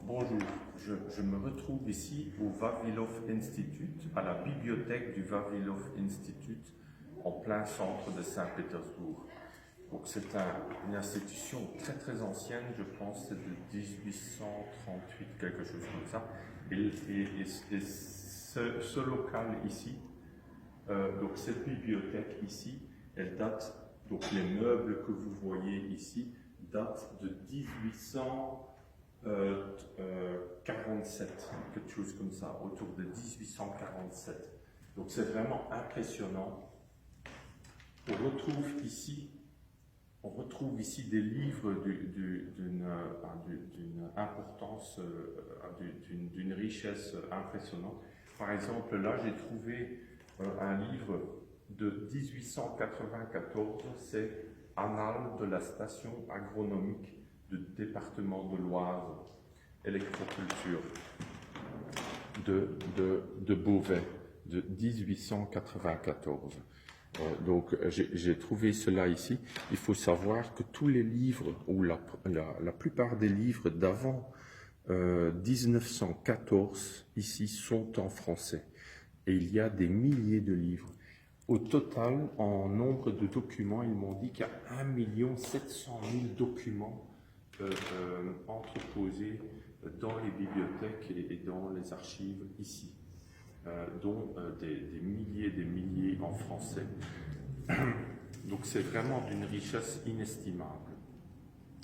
Bonjour, je me retrouve ici au Vavilov Institute, à la bibliothèque du Vavilov Institute, en plein centre de Saint-Pétersbourg. Donc c'est une institution très ancienne, je pense c'est de 1838, quelque chose comme ça. Et ce local ici, donc cette bibliothèque ici, elle date, donc les meubles que vous voyez ici, datent de 1847, quelque chose comme ça, autour de 1847. Donc c'est vraiment impressionnant. On retrouve ici des livres d'une importance, d'une richesse impressionnante. Par exemple, là j'ai trouvé un livre de 1894, c'est Annales de la station agronomique du département de l'Oise, électroculture de Beauvais, de 1894. Donc j'ai trouvé cela ici. Il faut savoir que tous les livres, ou la plupart des livres d'avant 1914 ici sont en français. Et il y a des milliers de livres. Au total, en nombre de documents, ils m'ont dit qu'il y a 1 700 000 documents entreposés dans les bibliothèques et dans les archives ici, dont des milliers en français. Donc c'est vraiment d'une richesse inestimable.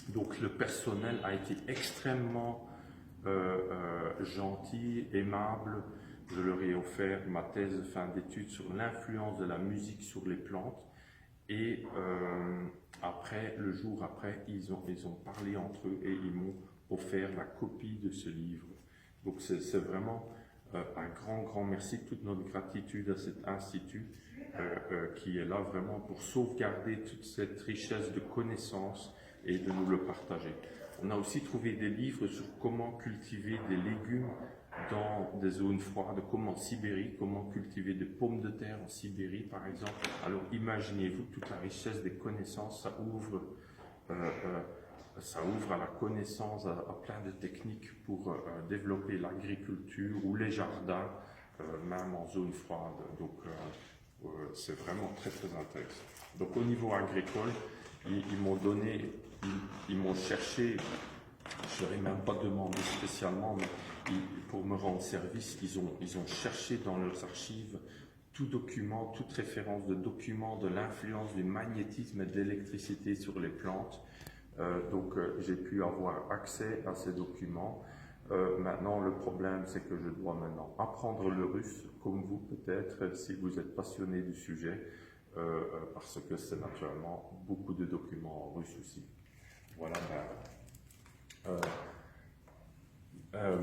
Donc le personnel a été extrêmement gentil, aimable. Je leur ai offert ma thèse de fin d'études sur l'influence de la musique sur les plantes. Et après, le jour après, ils ont parlé entre eux et ils m'ont offert la copie de ce livre. Donc c'est vraiment un grand merci, toute notre gratitude à cet institut qui est là vraiment pour sauvegarder toute cette richesse de connaissances et de nous le partager. On a aussi trouvé des livres sur comment cultiver des légumes dans des zones froides, comme en Sibérie, comment cultiver des pommes de terre en Sibérie par exemple. Alors imaginez-vous toute la richesse des connaissances, ça ouvre à la connaissance, à plein de techniques pour développer l'agriculture ou les jardins, même en zone froide. Donc c'est vraiment très intéressant. Donc au niveau agricole, ils m'ont cherché, je n'aurais même pas demandé spécialement, mais pour me rendre service, ils ont cherché dans leurs archives tout document, toute référence de documents de l'influence du magnétisme et de l'électricité sur les plantes. Donc j'ai pu avoir accès à ces documents. Maintenant, le problème, c'est que je dois maintenant apprendre le russe, comme vous peut-être, si vous êtes passionné du sujet, parce que c'est naturellement beaucoup de documents en russe aussi. Voilà.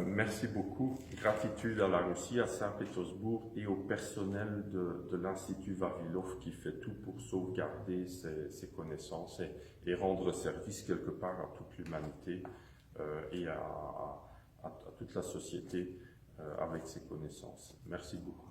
Merci beaucoup. Gratitude à la Russie, à Saint-Pétersbourg et au personnel de l'Institut Vavilov qui fait tout pour sauvegarder ses connaissances et rendre service quelque part à toute l'humanité et à toute la société avec ses connaissances. Merci beaucoup.